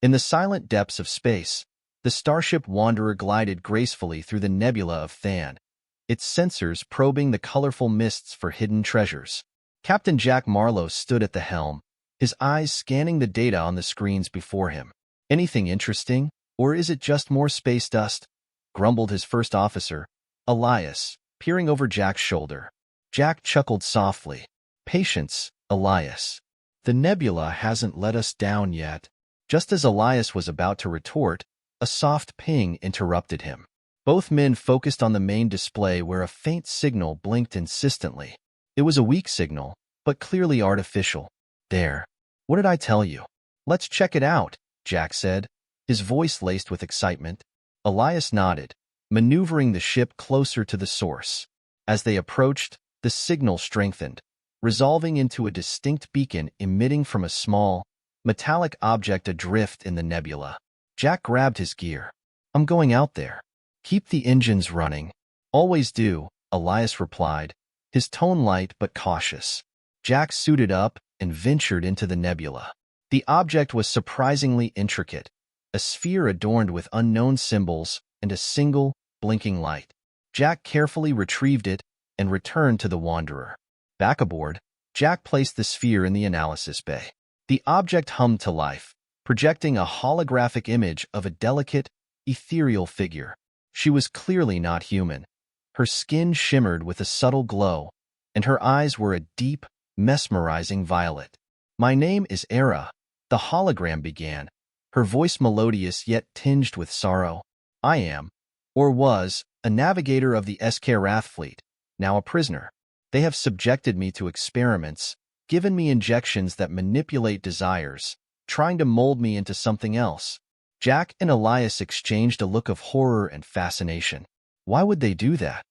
In the silent depths of space, the starship Wanderer glided gracefully through the nebula of Than, its sensors probing the colorful mists for hidden treasures. Captain Jack Marlowe stood at the helm, his eyes scanning the data on the screens before him. "Anything interesting, or is it just more space dust?" grumbled his first officer, Elias, peering over Jack's shoulder. Jack chuckled softly. "Patience, Elias. The nebula hasn't let us down yet." Just as Elias was about to retort, a soft ping interrupted him. Both men focused on the main display where a faint signal blinked insistently. It was a weak signal, but clearly artificial. "There. What did I tell you? Let's check it out," Jack said, his voice laced with excitement. Elias nodded, maneuvering the ship closer to the source. As they approached, the signal strengthened, resolving into a distinct beacon emitting from a small, metallic object adrift in the nebula. Jack grabbed his gear. "I'm going out there." "Keep the engines running." "Always do," Elias replied, his tone light but cautious. Jack suited up and ventured into the nebula. The object was surprisingly intricate, a sphere adorned with unknown symbols and a single, blinking light. Jack carefully retrieved it and returned to the Wanderer. Back aboard, Jack placed the sphere in the analysis bay. The object hummed to life, projecting a holographic image of a delicate, ethereal figure. She was clearly not human. Her skin shimmered with a subtle glow, and her eyes were a deep, mesmerizing violet. "My name is Era," the hologram began, her voice melodious yet tinged with sorrow. "I am, or was, a navigator of the SK Wrath fleet, now a prisoner. They have subjected me to experiments, given me injections that manipulate desires, trying to mold me into something else." Jack and Elias exchanged a look of horror and fascination. "Why would they do that?"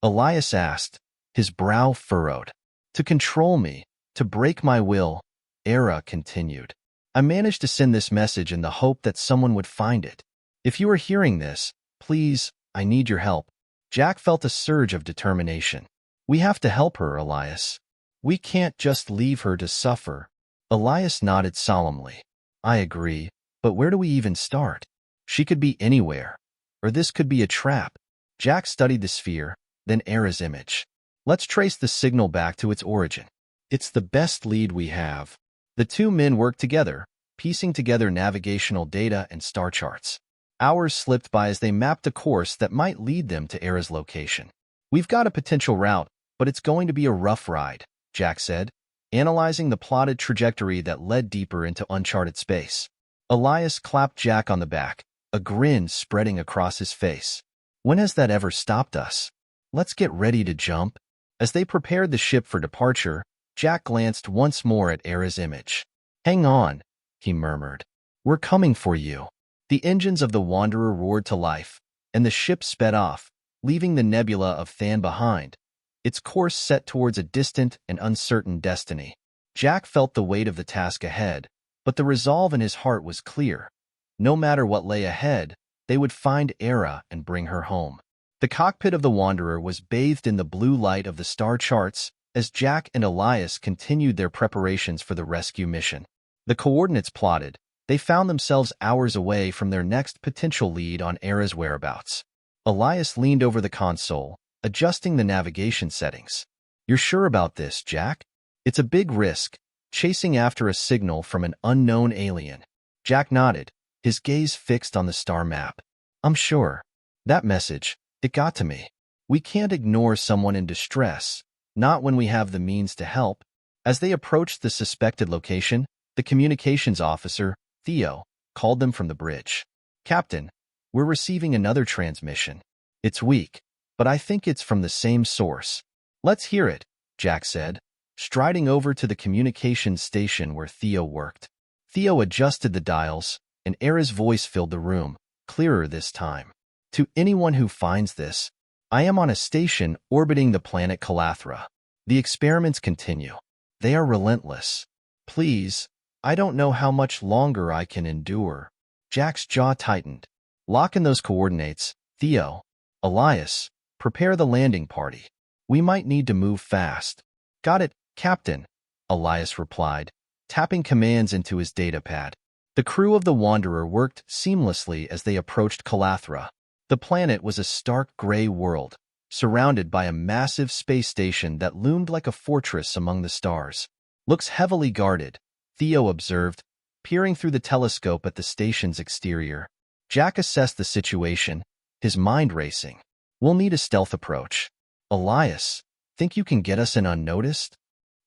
Elias asked, his brow furrowed. "To control me, to break my will," Era continued. "I managed to send this message in the hope that someone would find it. If you are hearing this, please, I need your help." Jack felt a surge of determination. "We have to help her, Elias. We can't just leave her to suffer." Elias nodded solemnly. "I agree, but where do we even start? She could be anywhere, or this could be a trap." Jack studied the sphere, then Era's image. "Let's trace the signal back to its origin. It's the best lead we have." The two men worked together, piecing together navigational data and star charts. Hours slipped by as they mapped a course that might lead them to Era's location. "We've got a potential route, but it's going to be a rough ride," Jack said, analyzing the plotted trajectory that led deeper into uncharted space. Elias clapped Jack on the back, a grin spreading across his face. "When has that ever stopped us? Let's get ready to jump." As they prepared the ship for departure, Jack glanced once more at Era's image. "Hang on," he murmured. "We're coming for you." The engines of the Wanderer roared to life, and the ship sped off, leaving the nebula of Than behind, its course set towards a distant and uncertain destiny. Jack felt the weight of the task ahead, but the resolve in his heart was clear. No matter what lay ahead, they would find Era and bring her home. The cockpit of the Wanderer was bathed in the blue light of the star charts as Jack and Elias continued their preparations for the rescue mission. The coordinates plotted, they found themselves hours away from their next potential lead on Era's whereabouts. Elias leaned over the console, adjusting the navigation settings. "You're sure about this, Jack? It's a big risk, chasing after a signal from an unknown alien." Jack nodded, his gaze fixed on the star map. "I'm sure. That message, it got to me. We can't ignore someone in distress, not when we have the means to help." As they approached the suspected location, the communications officer, Theo, called them from the bridge. "Captain, we're receiving another transmission. It's weak, but I think it's from the same source." "Let's hear it," Jack said, striding over to the communications station where Theo worked. Theo adjusted the dials, and Era's voice filled the room, clearer this time. "To anyone who finds this, I am on a station orbiting the planet Calathra. The experiments continue. They are relentless. Please, I don't know how much longer I can endure." Jack's jaw tightened. "Lock in those coordinates, Theo. Elias, prepare the landing party. We might need to move fast." "Got it, Captain," Elias replied, tapping commands into his datapad. The crew of the Wanderer worked seamlessly as they approached Calathra. The planet was a stark gray world, surrounded by a massive space station that loomed like a fortress among the stars. "Looks heavily guarded," Theo observed, peering through the telescope at the station's exterior. Jack assessed the situation, his mind racing. "We'll need a stealth approach." "Elias, think you can get us in unnoticed?"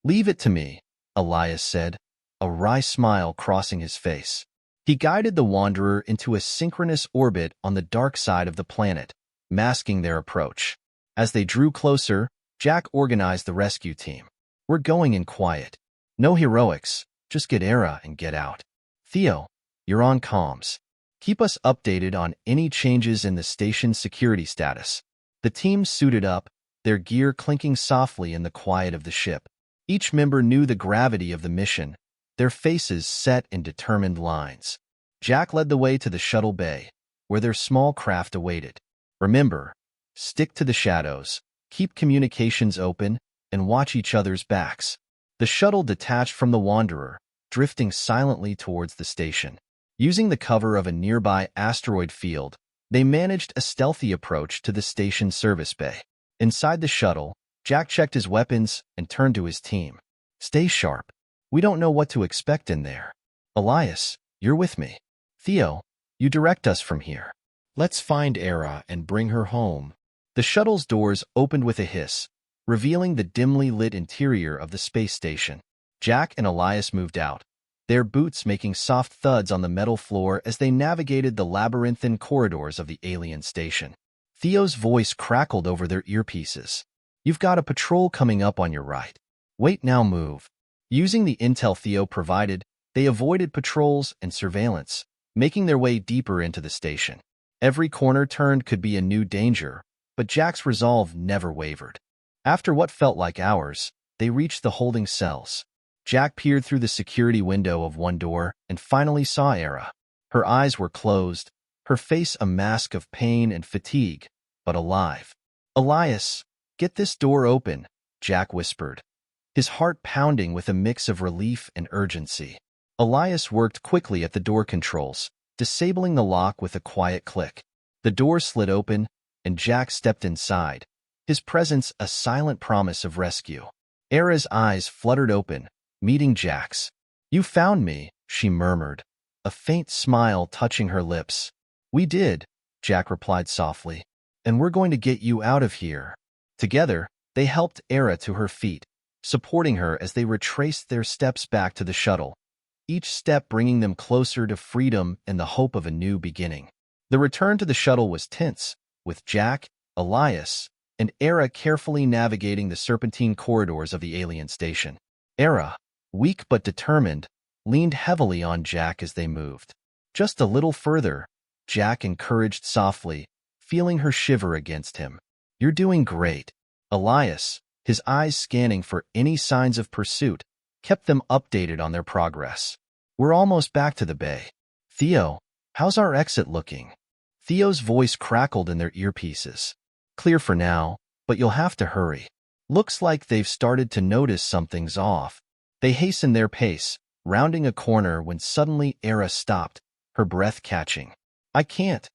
"Leave it to me," Elias said, a wry smile crossing his face. He guided the Wanderer into a synchronous orbit on the dark side of the planet, masking their approach. As they drew closer, Jack organized the rescue team. "We're going in quiet. No heroics, just get Era and get out. Theo, you're on comms. Keep us updated on any changes in the station's security status." The team suited up, their gear clinking softly in the quiet of the ship. Each member knew the gravity of the mission, their faces set in determined lines. Jack led the way to the shuttle bay, where their small craft awaited. "Remember, stick to the shadows, keep communications open, and watch each other's backs." The shuttle detached from the Wanderer, drifting silently towards the station. Using the cover of a nearby asteroid field, they managed a stealthy approach to the station's service bay. Inside the shuttle, Jack checked his weapons and turned to his team. "Stay sharp. We don't know what to expect in there. Elias, you're with me. Theo, you direct us from here. Let's find Era and bring her home." The shuttle's doors opened with a hiss, revealing the dimly lit interior of the space station. Jack and Elias moved out, their boots making soft thuds on the metal floor as they navigated the labyrinthine corridors of the alien station. Theo's voice crackled over their earpieces. "You've got a patrol coming up on your right. Wait, now move." Using the intel Theo provided, they avoided patrols and surveillance, making their way deeper into the station. Every corner turned could be a new danger, but Jack's resolve never wavered. After what felt like hours, they reached the holding cells. Jack peered through the security window of one door and finally saw Era. Her eyes were closed, her face a mask of pain and fatigue, but alive. "Elias, get this door open," Jack whispered, his heart pounding with a mix of relief and urgency. Elias worked quickly at the door controls, disabling the lock with a quiet click. The door slid open, and Jack stepped inside, his presence a silent promise of rescue. Era's eyes fluttered open, meeting Jack's. "You found me," she murmured, a faint smile touching her lips. "We did," Jack replied softly, "and we're going to get you out of here." Together, they helped Era to her feet, supporting her as they retraced their steps back to the shuttle, each step bringing them closer to freedom and the hope of a new beginning. The return to the shuttle was tense, with Jack, Elias, and Era carefully navigating the serpentine corridors of the alien station. Era, weak but determined, leaned heavily on Jack as they moved. "Just a little further," Jack encouraged softly, feeling her shiver against him. "You're doing great." Elias, his eyes scanning for any signs of pursuit, kept them updated on their progress. "We're almost back to the bay. Theo, how's our exit looking?" Theo's voice crackled in their earpieces. "Clear for now, but you'll have to hurry. Looks like they've started to notice something's off." They hastened their pace, rounding a corner when suddenly Era stopped, her breath catching. "I can't.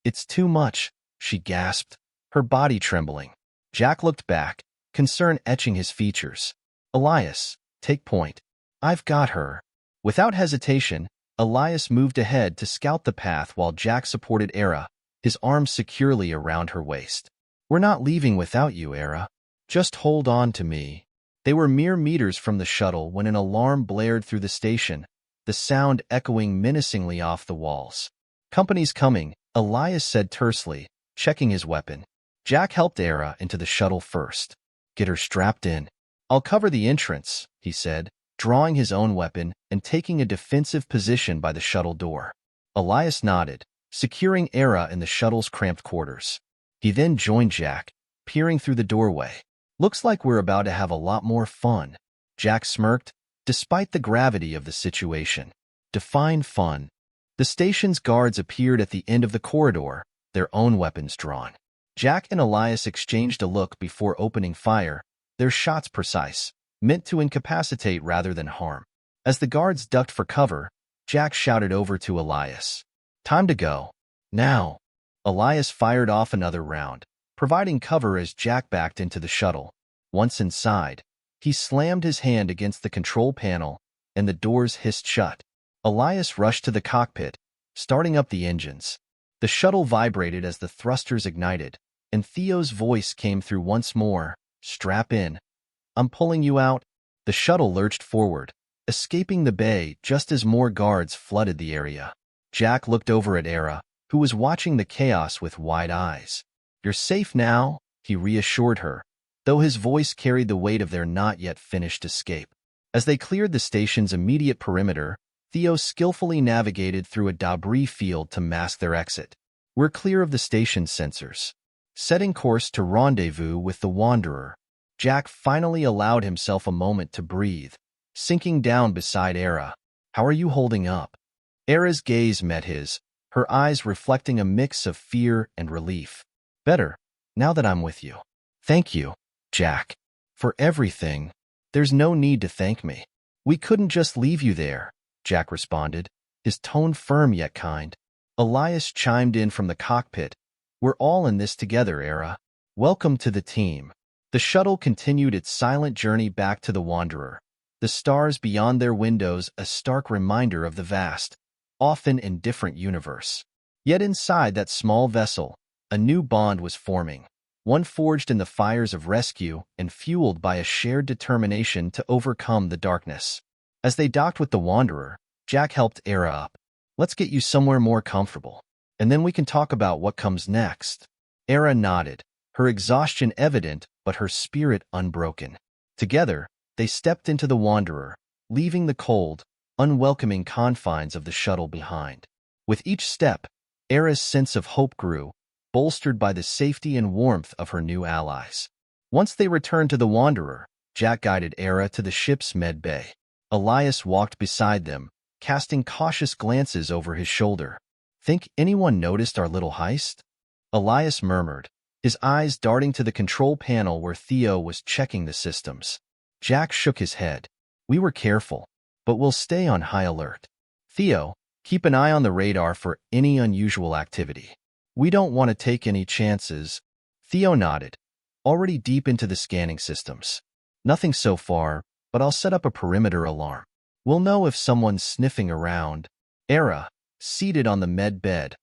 It's too much," she gasped, her body trembling. Jack looked back, concern etching his features. "Elias, take point. I've got her." Without hesitation, Elias moved ahead to scout the path while Jack supported Era, his arms securely around her waist. "We're not leaving without you, Era. Just hold on to me." They were mere meters from the shuttle when an alarm blared through the station, the sound echoing menacingly off the walls. "Company's coming," Elias said tersely, checking his weapon. Jack helped Era into the shuttle first. "Get her strapped in. I'll cover the entrance," he said, drawing his own weapon and taking a defensive position by the shuttle door. Elias nodded, securing Era in the shuttle's cramped quarters. He then joined Jack, peering through the doorway. "Looks like we're about to have a lot more fun." Jack smirked, despite the gravity of the situation. Define fun. The station's guards appeared at the end of the corridor, their own weapons drawn. Jack and Elias exchanged a look before opening fire, their shots precise, meant to incapacitate rather than harm. As the guards ducked for cover, Jack shouted over to Elias. Time to go. Now. Elias fired off another round, providing cover as Jack backed into the shuttle. Once inside, he slammed his hand against the control panel, and the doors hissed shut. Elias rushed to the cockpit, starting up the engines. The shuttle vibrated as the thrusters ignited, and Theo's voice came through once more. Strap in. I'm pulling you out. The shuttle lurched forward, escaping the bay just as more guards flooded the area. Jack looked over at Era, who was watching the chaos with wide eyes. You're safe now, he reassured her, though his voice carried the weight of their not-yet-finished escape. As they cleared the station's immediate perimeter, Theo skillfully navigated through a debris field to mask their exit. We're clear of the station's sensors. Setting course to rendezvous with the Wanderer, Jack finally allowed himself a moment to breathe, sinking down beside Era. How are you holding up? Era's gaze met his, her eyes reflecting a mix of fear and relief. Better, now that I'm with you. Thank you, Jack. For everything. There's no need to thank me. We couldn't just leave you there, Jack responded, his tone firm yet kind. Elias chimed in from the cockpit. We're all in this together, Era. Welcome to the team. The shuttle continued its silent journey back to the Wanderer, the stars beyond their windows a stark reminder of the vast, often indifferent universe. Yet inside that small vessel, a new bond was forming, one forged in the fires of rescue and fueled by a shared determination to overcome the darkness. As they docked with the Wanderer, Jack helped Era up. Let's get you somewhere more comfortable, and then we can talk about what comes next. Era nodded, her exhaustion evident but her spirit unbroken. Together, they stepped into the Wanderer, leaving the cold, unwelcoming confines of the shuttle behind. With each step, Era's sense of hope grew, bolstered by the safety and warmth of her new allies. Once they returned to the Wanderer, Jack guided Era to the ship's med bay. Elias walked beside them, casting cautious glances over his shoulder. Think anyone noticed our little heist? Elias murmured, his eyes darting to the control panel where Theo was checking the systems. Jack shook his head. We were careful, but we'll stay on high alert. Theo, keep an eye on the radar for any unusual activity. We don't want to take any chances. Theo nodded, already deep into the scanning systems. Nothing so far, but I'll set up a perimeter alarm. We'll know if someone's sniffing around. Era, seated on the med bed,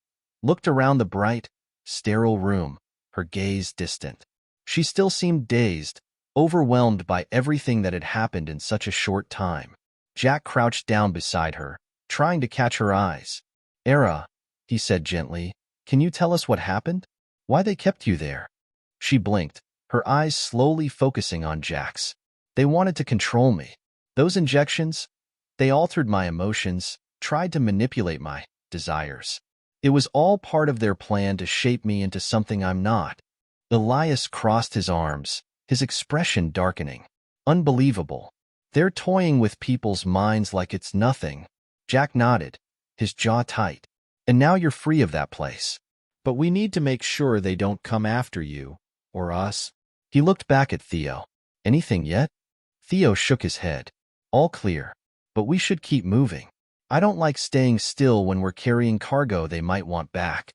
looked around the bright, sterile room, her gaze distant. She still seemed dazed, overwhelmed by everything that had happened in such a short time. Jack crouched down beside her, trying to catch her eyes. Era, he said gently, can you tell us what happened? Why they kept you there? She blinked, her eyes slowly focusing on Jack's. They wanted to control me. Those injections, they altered my emotions, tried to manipulate my desires. It was all part of their plan to shape me into something I'm not. Elias crossed his arms, his expression darkening. Unbelievable. They're toying with people's minds like it's nothing. Jack nodded, his jaw tight. And now you're free of that place. But we need to make sure they don't come after you, or us. He looked back at Theo. Anything yet? Theo shook his head. All clear. But we should keep moving. I don't like staying still when we're carrying cargo they might want back.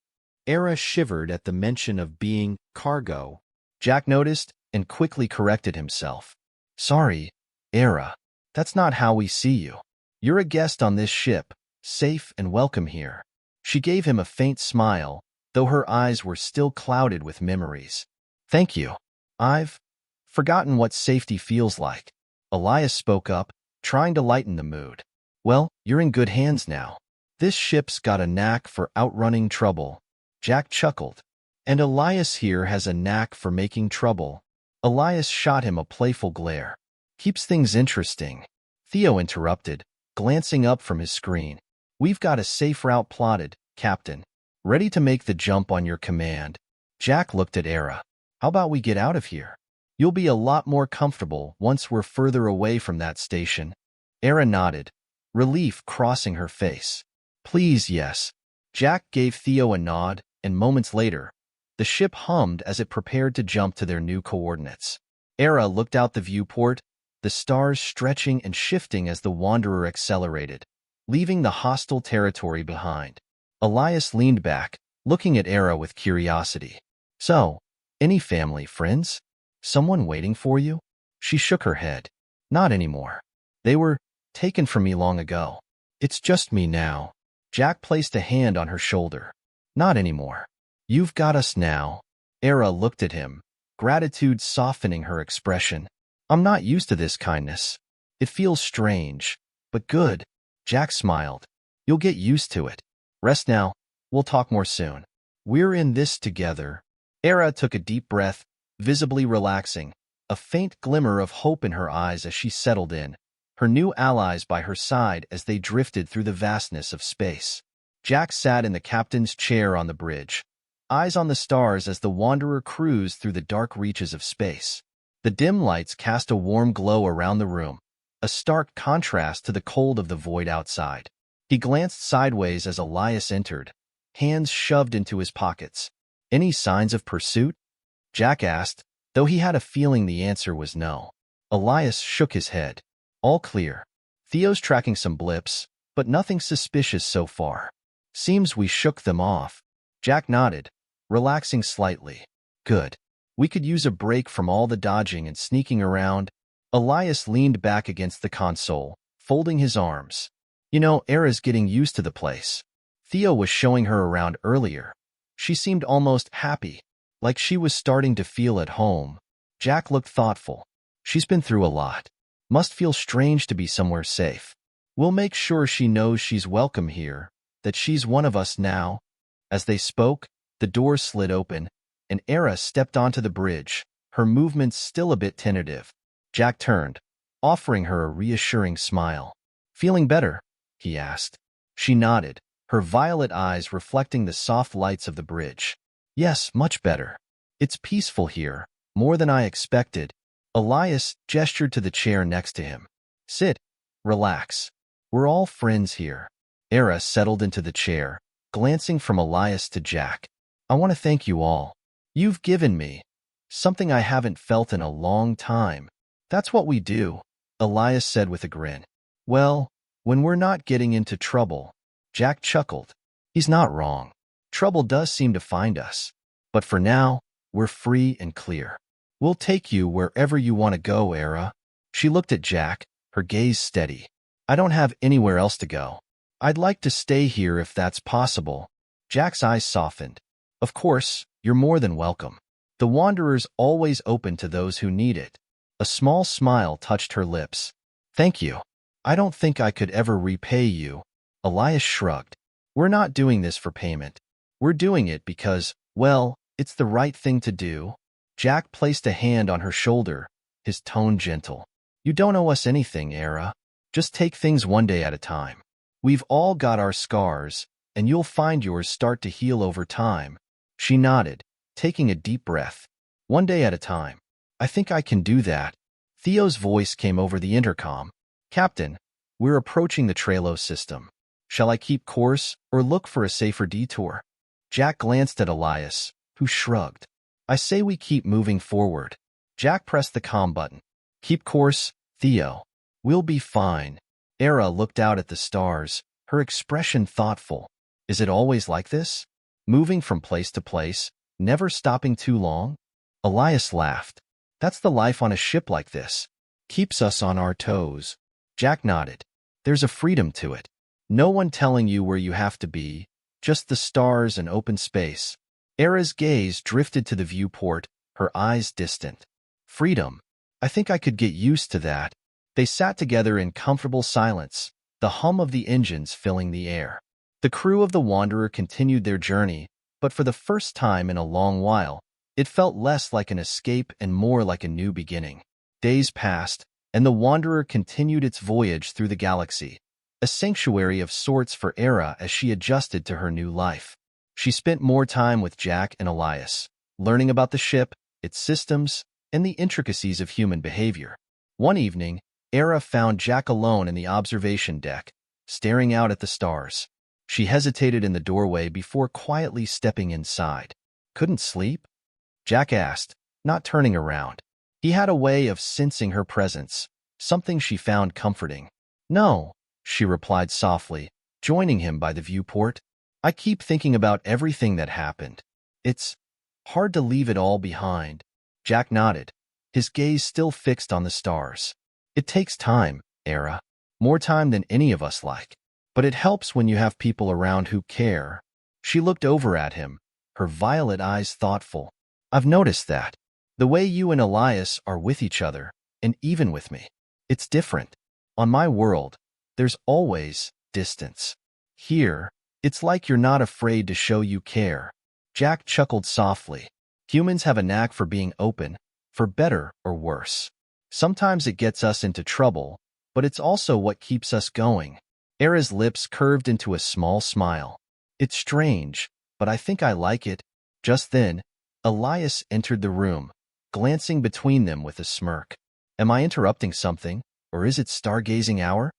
Era shivered at the mention of being cargo. Jack noticed and quickly corrected himself. Sorry, Era. That's not how we see you. You're a guest on this ship, safe and welcome here. She gave him a faint smile, though her eyes were still clouded with memories. Thank you. I've forgotten what safety feels like. Elias spoke up, trying to lighten the mood. Well, you're in good hands now. This ship's got a knack for outrunning trouble. Jack chuckled. And Elias here has a knack for making trouble. Elias shot him a playful glare. Keeps things interesting. Theo interrupted, glancing up from his screen. We've got a safe route plotted, Captain. Ready to make the jump on your command. Jack looked at Era. How about we get out of here? You'll be a lot more comfortable once we're further away from that station. Era nodded, relief crossing her face. Please, yes. Jack gave Theo a nod, and moments later, the ship hummed as it prepared to jump to their new coordinates. Era looked out the viewport, the stars stretching and shifting as the Wanderer accelerated. leaving the hostile territory behind. Elias leaned back, looking at Era with curiosity. So, any family, friends? Someone waiting for you? She shook her head. Not anymore. They were taken from me long ago. It's just me now. Jack placed a hand on her shoulder. Not anymore. You've got us now. Era looked at him, gratitude softening her expression. I'm not used to this kindness. It feels strange, but good. Jack smiled. You'll get used to it. Rest now. We'll talk more soon. We're in this together. Era took a deep breath, visibly relaxing, a faint glimmer of hope in her eyes as she settled in, her new allies by her side as they drifted through the vastness of space. Jack sat in the captain's chair on the bridge, eyes on the stars as the Wanderer cruised through the dark reaches of space. The dim lights cast a warm glow around the room, a stark contrast to the cold of the void outside. He glanced sideways as Elias entered, hands shoved into his pockets. Any signs of pursuit? Jack asked, though he had a feeling the answer was no. Elias shook his head. All clear. Theo's tracking some blips, but nothing suspicious so far. Seems we shook them off. Jack nodded, relaxing slightly. Good. We could use a break from all the dodging and sneaking around. Elias leaned back against the console, folding his arms. You know, Era's getting used to the place. Theo was showing her around earlier. She seemed almost happy, like she was starting to feel at home. Jack looked thoughtful. She's been through a lot. Must feel strange to be somewhere safe. We'll make sure she knows she's welcome here, that she's one of us now. As they spoke, the door slid open, and Era stepped onto the bridge, her movements still a bit tentative. Jack turned, offering her a reassuring smile. Feeling better? He asked. She nodded, her violet eyes reflecting the soft lights of the bridge. Yes, much better. It's peaceful here, more than I expected. Elias gestured to the chair next to him. Sit. Relax. We're all friends here. Era settled into the chair, glancing from Elias to Jack. I want to thank you all. You've given me something I haven't felt in a long time. That's what we do, Elias said with a grin. Well, when we're not getting into trouble. Jack chuckled. He's not wrong. Trouble does seem to find us. But for now, we're free and clear. We'll take you wherever you want to go, Era. She looked at Jack, her gaze steady. I don't have anywhere else to go. I'd like to stay here if that's possible. Jack's eyes softened. Of course, you're more than welcome. The Wanderer's always open to those who need it. A small smile touched her lips. Thank you. I don't think I could ever repay you. Elias shrugged. We're not doing this for payment. We're doing it because, well, it's the right thing to do. Jack placed a hand on her shoulder, his tone gentle. You don't owe us anything, Era. Just take things one day at a time. We've all got our scars, and you'll find yours start to heal over time. She nodded, taking a deep breath. One day at a time. I think I can do that. Theo's voice came over the intercom. Captain, we're approaching the Trailos system. Shall I keep course or look for a safer detour? Jack glanced at Elias, who shrugged. I say we keep moving forward. Jack pressed the comm button. Keep course, Theo. We'll be fine. Era looked out at the stars, her expression thoughtful. Is it always like this? Moving from place to place, never stopping too long? Elias laughed. That's the life on a ship like this. Keeps us on our toes. Jack nodded. There's a freedom to it. No one telling you where you have to be, just the stars and open space. Era's gaze drifted to the viewport, her eyes distant. Freedom. I think I could get used to that. They sat together in comfortable silence, the hum of the engines filling the air. The crew of the Wanderer continued their journey, but for the first time in a long while, it felt less like an escape and more like a new beginning. Days passed, and the Wanderer continued its voyage through the galaxy, a sanctuary of sorts for Era as she adjusted to her new life. She spent more time with Jack and Elias, learning about the ship, its systems, and the intricacies of human behavior. One evening, Era found Jack alone in the observation deck, staring out at the stars. She hesitated in the doorway before quietly stepping inside. Couldn't sleep? Jack asked, not turning around. He had a way of sensing her presence, something she found comforting. No, she replied softly, joining him by the viewport. I keep thinking about everything that happened. It's hard to leave it all behind. Jack nodded, his gaze still fixed on the stars. It takes time, Era. More time than any of us like. But it helps when you have people around who care. She looked over at him, her violet eyes thoughtful. I've noticed that. The way you and Elias are with each other, and even with me. It's different. On my world, there's always distance. Here, it's like you're not afraid to show you care. Jack chuckled softly. Humans have a knack for being open, for better or worse. Sometimes it gets us into trouble, but it's also what keeps us going. Era's lips curved into a small smile. It's strange, but I think I like it. Just then, Elias entered the room, glancing between them with a smirk. Am I interrupting something, or is it stargazing hour?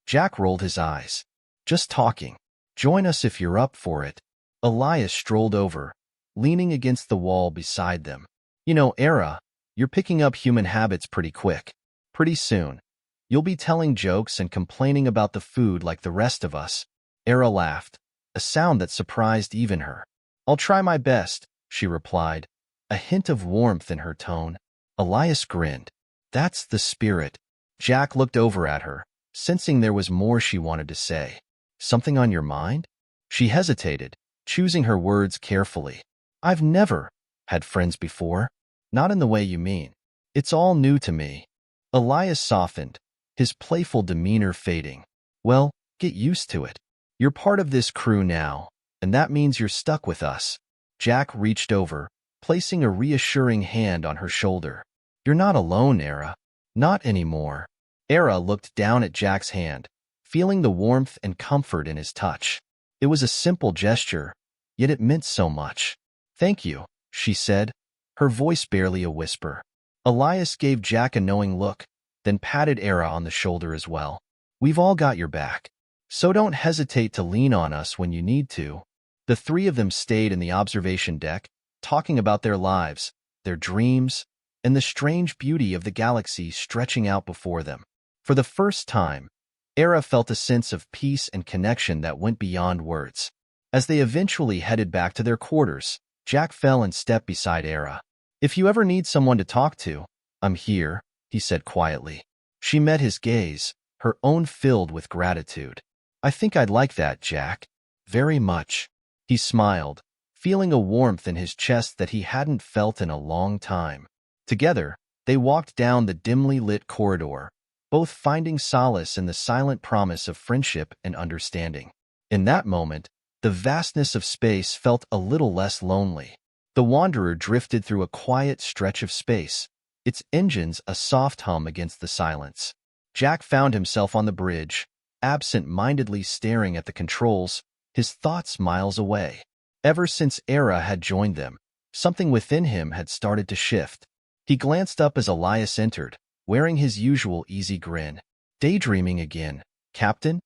Jack rolled his eyes. Just talking. Join us if you're up for it. Elias strolled over, leaning against the wall beside them. You know, Era, you're picking up human habits pretty quick. Pretty soon, you'll be telling jokes and complaining about the food like the rest of us. Era laughed, a sound that surprised even her. I'll try my best, she replied, a hint of warmth in her tone. Elias grinned. That's the spirit. Jack looked over at her, sensing there was more she wanted to say. Something on your mind? She hesitated, choosing her words carefully. I've never had friends before. Not in the way you mean. It's all new to me. Elias softened, his playful demeanor fading. Well, get used to it. You're part of this crew now, and that means you're stuck with us. Jack reached over, placing a reassuring hand on her shoulder. You're not alone, Era. Not anymore. Era looked down at Jack's hand, feeling the warmth and comfort in his touch. It was a simple gesture, yet it meant so much. Thank you, she said, her voice barely a whisper. Elias gave Jack a knowing look, then patted Era on the shoulder as well. We've all got your back, so don't hesitate to lean on us when you need to. The three of them stayed in the observation deck, talking about their lives, their dreams, and the strange beauty of the galaxy stretching out before them. For the first time, Era felt a sense of peace and connection that went beyond words. As they eventually headed back to their quarters, Jack fell in step beside Era. If you ever need someone to talk to, I'm here, he said quietly. She met his gaze, her own filled with gratitude. I think I'd like that, Jack. Very much. He smiled, feeling a warmth in his chest that he hadn't felt in a long time. Together, they walked down the dimly lit corridor, both finding solace in the silent promise of friendship and understanding. In that moment, the vastness of space felt a little less lonely. The Wanderer drifted through a quiet stretch of space, its engines a soft hum against the silence. Jack found himself on the bridge, absent-mindedly staring at the controls, his thoughts miles away. Ever since Era had joined them, something within him had started to shift. He glanced up as Elias entered, wearing his usual easy grin. Daydreaming again, Captain?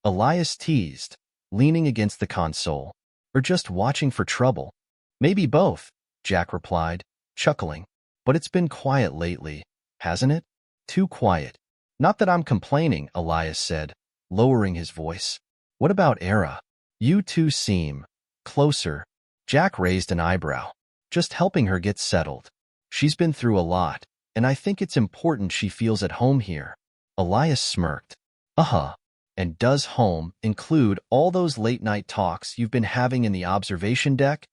Elias teased, leaning against the console. Or just watching for trouble? Maybe both, Jack replied, chuckling. But it's been quiet lately, hasn't it? Too quiet. Not that I'm complaining, Elias said, lowering his voice. What about Era? You two seem closer. Jack raised an eyebrow. Just helping her get settled. She's been through a lot, and I think it's important she feels at home here. Elias smirked. Uh-huh. And does home include all those late-night talks you've been having in the observation deck?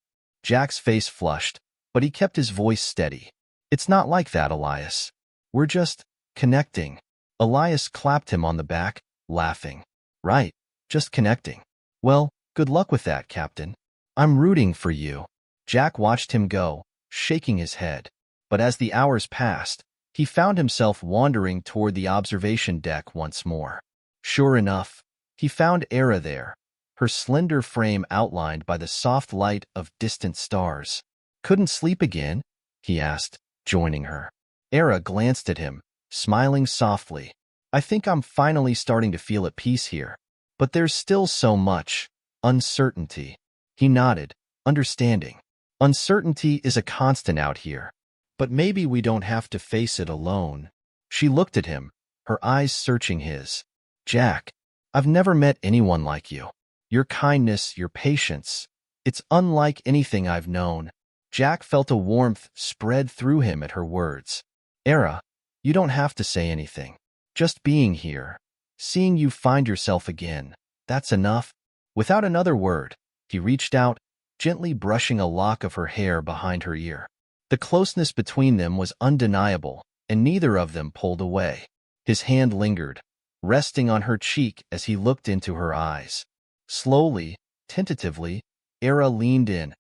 Jack's face flushed, but he kept his voice steady. It's not like that, Elias. We're just connecting. Elias clapped him on the back, laughing. Right, just connecting. Well, good luck with that, Captain. I'm rooting for you. Jack watched him go, shaking his head. But as the hours passed, he found himself wandering toward the observation deck once more. Sure enough, he found Era there, her slender frame outlined by the soft light of distant stars. Couldn't sleep again? He asked, joining her. Era glanced at him, smiling softly. I think I'm finally starting to feel at peace here. But there's still so much uncertainty. He nodded, understanding. Uncertainty is a constant out here. But maybe we don't have to face it alone. She looked at him, her eyes searching his. Jack, I've never met anyone like you. Your kindness, your patience. It's unlike anything I've known. Jack felt a warmth spread through him at her words. Era, you don't have to say anything. Just being here, seeing you find yourself again, that's enough. Without another word, he reached out, gently brushing a lock of her hair behind her ear. The closeness between them was undeniable, and neither of them pulled away. His hand lingered, resting on her cheek as he looked into her eyes. Slowly, tentatively, Era leaned in,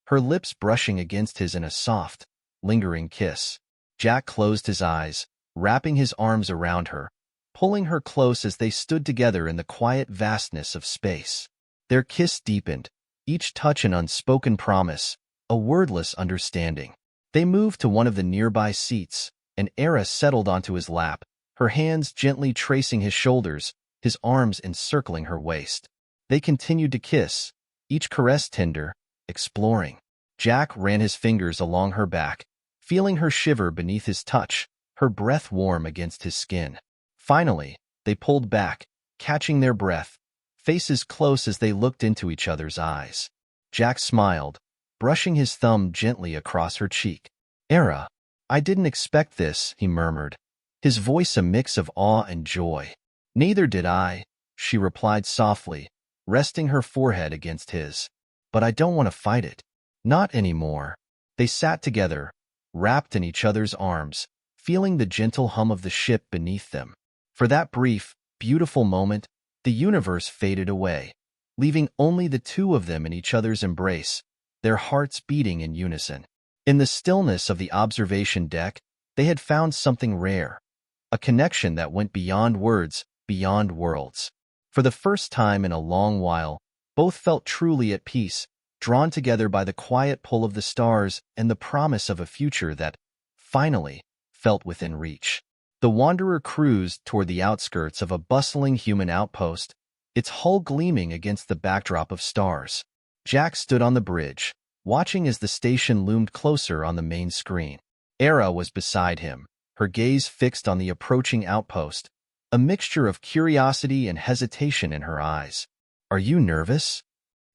her lips brushing against his in a soft, lingering kiss. Jack closed his eyes, wrapping his arms around her, pulling her close as they stood together in the quiet vastness of space. Their kiss deepened, each touch an unspoken promise, a wordless understanding. They moved to one of the nearby seats, and Era settled onto his lap, her hands gently tracing his shoulders, his arms encircling her waist. They continued to kiss, each caress tender, exploring. Jack ran his fingers along her back, feeling her shiver beneath his touch, her breath warm against his skin. Finally, they pulled back, catching their breath, faces close as they looked into each other's eyes. Jack smiled, brushing his thumb gently across her cheek. Era, I didn't expect this, he murmured, his voice a mix of awe and joy. Neither did I, she replied softly, resting her forehead against his. But I don't want to fight it. Not anymore. They sat together, wrapped in each other's arms, feeling the gentle hum of the ship beneath them. For that brief, beautiful moment, the universe faded away, leaving only the two of them in each other's embrace, their hearts beating in unison. In the stillness of the observation deck, they had found something rare, a connection that went beyond words, beyond worlds. For the first time in a long while, both felt truly at peace, drawn together by the quiet pull of the stars and the promise of a future that, finally, felt within reach. The Wanderer cruised toward the outskirts of a bustling human outpost, its hull gleaming against the backdrop of stars. Jack stood on the bridge, watching as the station loomed closer on the main screen. Era was beside him, her gaze fixed on the approaching outpost, a mixture of curiosity and hesitation in her eyes. Are you nervous?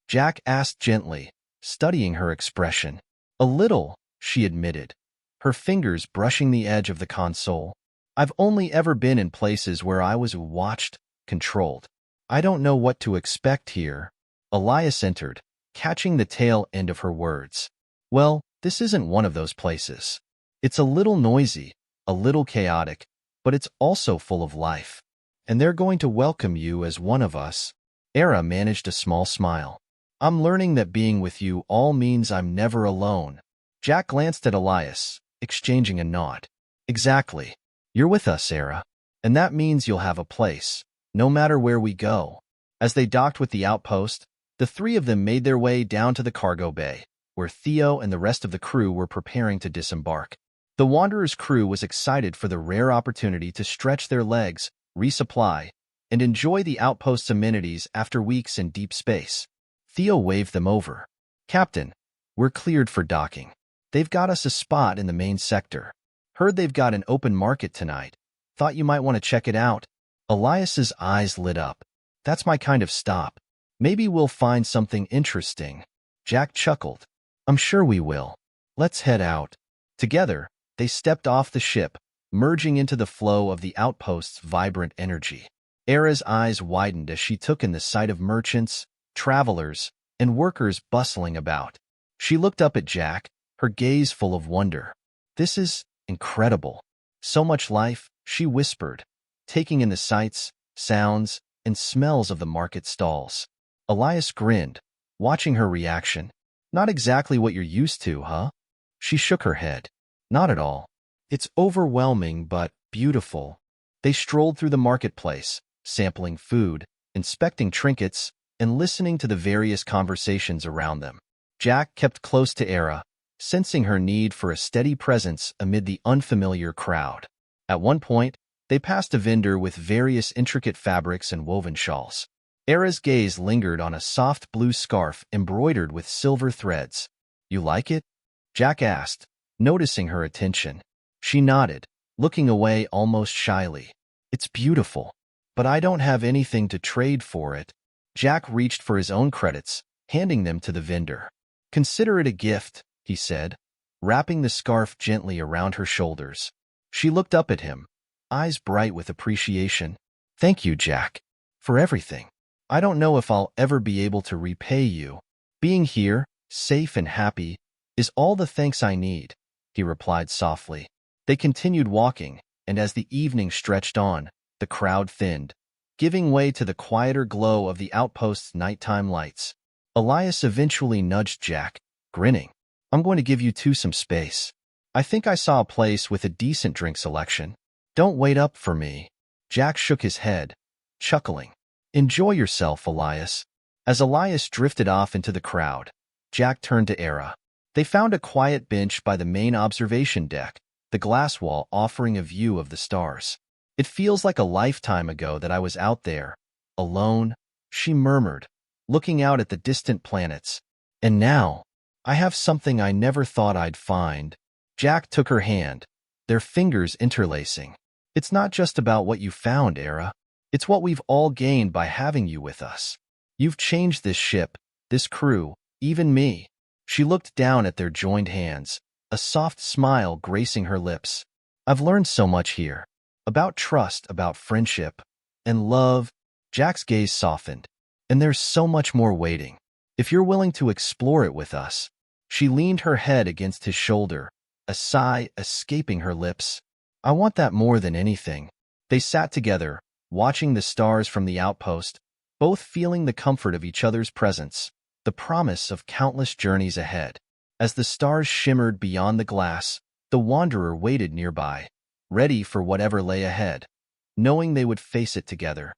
Jack asked gently, studying her expression. A little, she admitted, her fingers brushing the edge of the console. I've only ever been in places where I was watched, controlled. I don't know what to expect here. Elias entered, catching the tail end of her words. Well, this isn't one of those places. It's a little noisy, a little chaotic, but it's also full of life. And they're going to welcome you as one of us. Era managed a small smile. I'm learning that being with you all means I'm never alone. Jack glanced at Elias, exchanging a nod. Exactly. You're with us, Era. And that means you'll have a place, no matter where we go. As they docked with the outpost, the three of them made their way down to the cargo bay, where Theo and the rest of the crew were preparing to disembark. The Wanderer's crew was excited for the rare opportunity to stretch their legs, resupply, and enjoy the outpost's amenities after weeks in deep space. Theo waved them over. Captain, we're cleared for docking. They've got us a spot in the main sector. Heard they've got an open market tonight. Thought you might want to check it out. Elias's eyes lit up. That's my kind of stop. Maybe we'll find something interesting. Jack chuckled. I'm sure we will. Let's head out. Together, they stepped off the ship, merging into the flow of the outpost's vibrant energy. Era's eyes widened as she took in the sight of merchants, travelers, and workers bustling about. She looked up at Jack, her gaze full of wonder. This is incredible. So much life, she whispered, taking in the sights, sounds, and smells of the market stalls. Elias grinned, watching her reaction. Not exactly what you're used to, huh? She shook her head. Not at all. It's overwhelming but beautiful. They strolled through the marketplace, sampling food, inspecting trinkets, and listening to the various conversations around them. Jack kept close to Era, sensing her need for a steady presence amid the unfamiliar crowd. At one point, they passed a vendor with various intricate fabrics and woven shawls. Era's gaze lingered on a soft blue scarf embroidered with silver threads. You like it? Jack asked, noticing her attention. She nodded, looking away almost shyly. It's beautiful. but I don't have anything to trade for it. Jack reached for his own credits, handing them to the vendor. Consider it a gift, he said, wrapping the scarf gently around her shoulders. She looked up at him, eyes bright with appreciation. Thank you, Jack, for everything. I don't know if I'll ever be able to repay you. Being here, safe and happy, is all the thanks I need, he replied softly. They continued walking, and as the evening stretched on, the crowd thinned, giving way to the quieter glow of the outpost's nighttime lights. Elias eventually nudged Jack, grinning. I'm going to give you two some space. I think I saw a place with a decent drink selection. Don't wait up for me. Jack shook his head, chuckling. Enjoy yourself, Elias. As Elias drifted off into the crowd, Jack turned to Era. They found a quiet bench by the main observation deck, the glass wall offering a view of the stars. It feels like a lifetime ago that I was out there, alone, she murmured, looking out at the distant planets. And now, I have something I never thought I'd find. Jack took her hand, their fingers interlacing. It's not just about what you found, Era. It's what we've all gained by having you with us. You've changed this ship, this crew, even me. She looked down at their joined hands, a soft smile gracing her lips. I've learned so much here. About trust, about friendship, and love. Jack's gaze softened. And there's so much more waiting. If you're willing to explore it with us. She leaned her head against his shoulder, a sigh escaping her lips. I want that more than anything. They sat together, watching the stars from the outpost, both feeling the comfort of each other's presence, the promise of countless journeys ahead. As the stars shimmered beyond the glass, the wanderer waited nearby, ready for whatever lay ahead, knowing they would face it together.